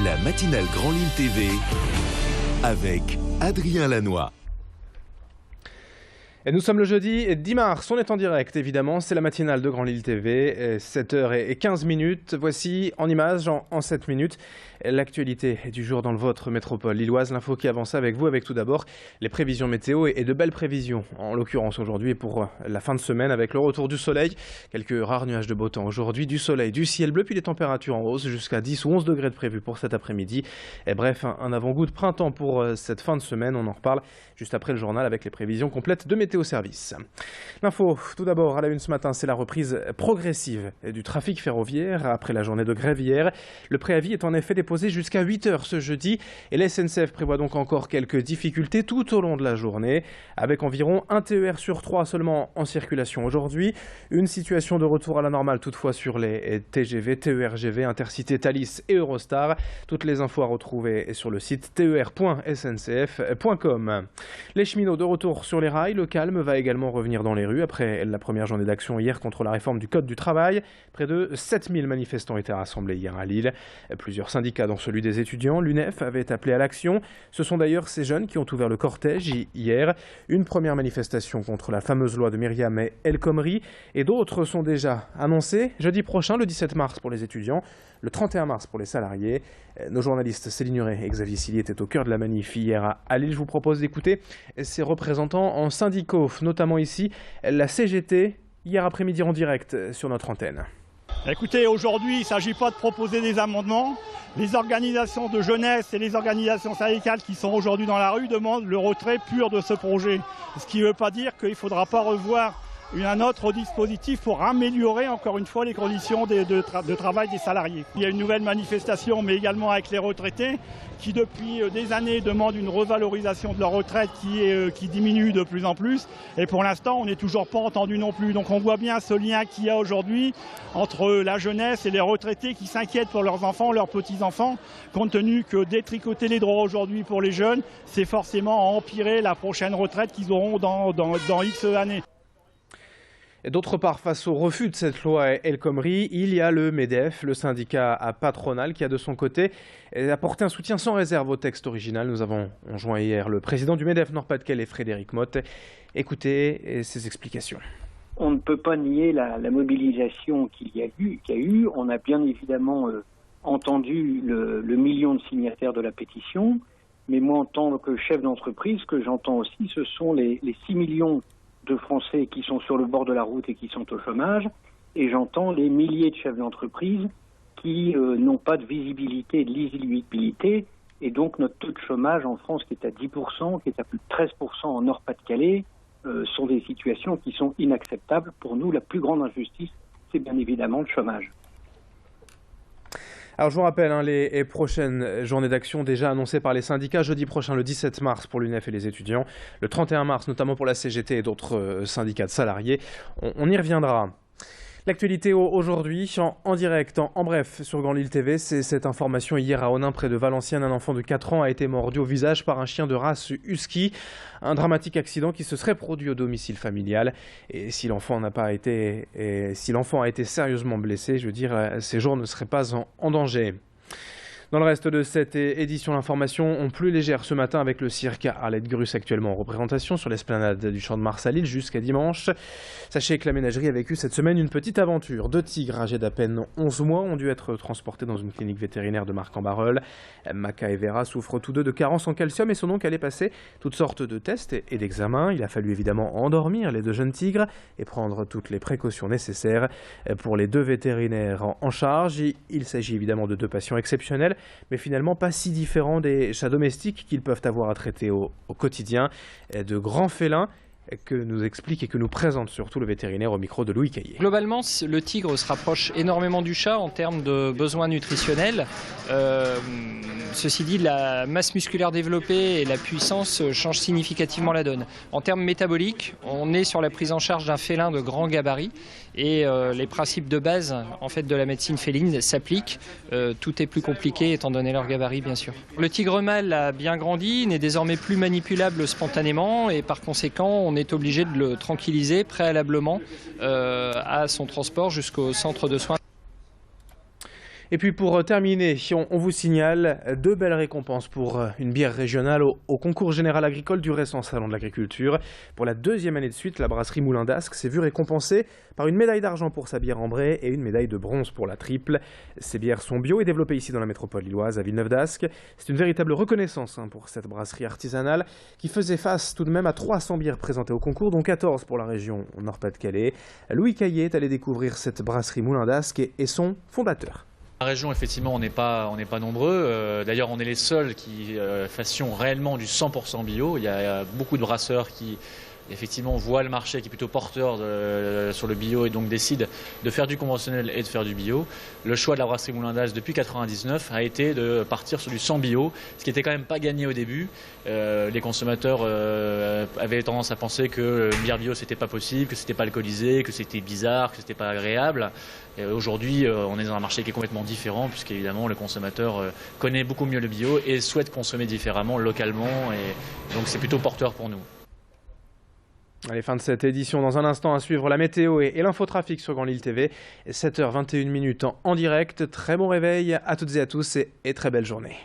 La matinale Grand Lille TV avec Adrien Lanois. Et nous sommes le jeudi 10 mars, on est en direct évidemment, c'est la matinale de Grand Lille TV, 7h15. Voici en images, en 7 minutes, l'actualité du jour dans votre métropole lilloise. L'info qui avance avec vous, avec tout d'abord les prévisions météo et de belles prévisions, en l'occurrence aujourd'hui et pour la fin de semaine avec le retour du soleil. Quelques rares nuages de beau temps aujourd'hui, du soleil, du ciel bleu, puis des températures en hausse jusqu'à 10 ou 11 degrés de prévu pour cet après-midi. Et bref, un avant-goût de printemps pour cette fin de semaine, on en reparle juste après le journal avec les prévisions complètes de météo service. L'info, tout d'abord, à la une ce matin, c'est la reprise progressive du trafic ferroviaire après la journée de grève hier. Le préavis est en effet déposé jusqu'à 8h ce jeudi et la SNCF prévoit donc encore quelques difficultés tout au long de la journée, avec environ un TER sur 3 seulement en circulation aujourd'hui. Une situation de retour à la normale toutefois sur les TGV, TER-GV, Intercité, Thalys et Eurostar. Toutes les infos à retrouver sur le site ter.sncf.com. Les cheminots de retour sur les rails, le calme va également revenir dans les rues après la première journée d'action hier contre la réforme du Code du travail. Près de 7000 manifestants étaient rassemblés hier à Lille. Plusieurs syndicats, dont celui des étudiants, l'UNEF, avaient appelé à l'action. Ce sont d'ailleurs ces jeunes qui ont ouvert le cortège hier. Une première manifestation contre la fameuse loi de Myriam El Khomri et d'autres sont déjà annoncées. Jeudi prochain, le 17 mars pour les étudiants, le 31 mars pour les salariés. Nos journalistes Céline Huret et Xavier Silly étaient au cœur de la manif hier à Lille. Je vous propose d'écouter ces représentants en syndicaux, notamment ici la CGT, hier après-midi en direct sur notre antenne. Écoutez, aujourd'hui, il ne s'agit pas de proposer des amendements. Les organisations de jeunesse et les organisations syndicales qui sont aujourd'hui dans la rue demandent le retrait pur de ce projet. Ce qui ne veut pas dire qu'il ne faudra pas revoir un autre dispositif pour améliorer encore une fois les conditions de travail des salariés. Il y a une nouvelle manifestation, mais également avec les retraités, qui depuis des années demandent une revalorisation de leur retraite qui diminue de plus en plus. Et pour l'instant, on n'est toujours pas entendu non plus. Donc on voit bien ce lien qu'il y a aujourd'hui entre la jeunesse et les retraités qui s'inquiètent pour leurs enfants, leurs petits-enfants, compte tenu que détricoter les droits aujourd'hui pour les jeunes, c'est forcément empirer la prochaine retraite qu'ils auront dans X années. D'autre part, face au refus de cette loi El Khomri, il y a le MEDEF, le syndicat patronal, qui a de son côté apporté un soutien sans réserve au texte original. Nous avons joint hier le président du MEDEF Nord-Pas-de-Calais, Frédéric Motte. Écoutez ses explications. On ne peut pas nier la mobilisation qu'il y a eu. On a bien évidemment entendu le million de signataires de la pétition. Mais moi, en tant que chef d'entreprise, ce que j'entends aussi, ce sont les 6 millions de Français qui sont sur le bord de la route et qui sont au chômage, et j'entends les milliers de chefs d'entreprise qui n'ont pas de visibilité et de lisibilité, et donc notre taux de chômage en France qui est à 10%, qui est à plus de 13% en Nord-Pas-de-Calais, sont des situations qui sont inacceptables. Pour nous, la plus grande injustice, c'est bien évidemment le chômage. Alors je vous rappelle les prochaines journées d'action déjà annoncées par les syndicats. Jeudi prochain, le 17 mars pour l'UNEF et les étudiants. Le 31 mars, notamment pour la CGT et d'autres syndicats de salariés. On y reviendra. L'actualité aujourd'hui, en direct, en bref, sur Grand Lille TV, c'est cette information hier à Onin, près de Valenciennes. Un enfant de 4 ans a été mordu au visage par un chien de race husky. Un dramatique accident qui se serait produit au domicile familial. Et si l'enfant a été sérieusement blessé, je veux dire, ses jours ne seraient pas en danger. Dans le reste de cette édition, l'information plus légère ce matin avec le cirque Arlette Grus actuellement en représentation sur l'esplanade du Champ de Mars à Lille jusqu'à dimanche. Sachez que la ménagerie a vécu cette semaine une petite aventure. 2 tigres âgés d'à peine 11 mois ont dû être transportés dans une clinique vétérinaire de Marc-en-Barœul. Maca et Vera souffrent tous deux de carences en calcium et sont donc allés passer toutes sortes de tests et d'examens. Il a fallu évidemment endormir les 2 jeunes tigres et prendre toutes les précautions nécessaires pour les 2 vétérinaires en charge. Il s'agit évidemment de 2 patients exceptionnels, mais finalement pas si différents des chats domestiques qu'ils peuvent avoir à traiter au quotidien. De grands félins que nous explique et que nous présente surtout le vétérinaire au micro de Louis Caillé. Globalement, le tigre se rapproche énormément du chat en termes de besoins nutritionnels. Ceci dit, la masse musculaire développée et la puissance changent significativement la donne. En termes métaboliques, on est sur la prise en charge d'un félin de grand gabarit et les principes de base en fait, de la médecine féline s'appliquent. Tout est plus compliqué étant donné leur gabarit, bien sûr. Le tigre mâle a bien grandi, n'est désormais plus manipulable spontanément et par conséquent, on est obligé de le tranquilliser préalablement à son transport jusqu'au centre de soins. Et puis pour terminer, on vous signale 2 belles récompenses pour une bière régionale au concours général agricole du récent Salon de l'Agriculture. Pour la 2e année de suite, la brasserie Moulin d'Ascq s'est vue récompensée par une médaille d'argent pour sa bière ambrée et une médaille de bronze pour la triple. Ces bières sont bio et développées ici dans la métropole lilloise, à Villeneuve d'Ascq. C'est une véritable reconnaissance pour cette brasserie artisanale qui faisait face tout de même à 300 bières présentées au concours, dont 14 pour la région Nord-Pas-de-Calais. Louis Caillé est allé découvrir cette brasserie Moulin d'Ascq et son fondateur. La région, effectivement, on n'est pas nombreux. D'ailleurs, on est les seuls qui fassions réellement du 100% bio. Il y a beaucoup de brasseurs qui, effectivement, voient le marché qui est plutôt porteur sur le bio et donc décident de faire du conventionnel et de faire du bio. Le choix de la brasserie Moulin d'Ascq depuis 1999 a été de partir sur du 100 bio, ce qui n'était quand même pas gagné au début. Les consommateurs avaient tendance à penser que une bière bio c'était pas possible, que c'était pas alcoolisé, que c'était bizarre, que c'était pas agréable. Aujourd'hui, on est dans un marché qui est complètement différent puisqu'évidemment le consommateur connaît beaucoup mieux le bio et souhaite consommer différemment localement et donc c'est plutôt porteur pour nous. Allez, fin de cette édition. Dans un instant, à suivre la météo et l'infotrafic sur Grand Lille TV. 7h21 en direct. Très bon réveil à toutes et à tous et très belle journée.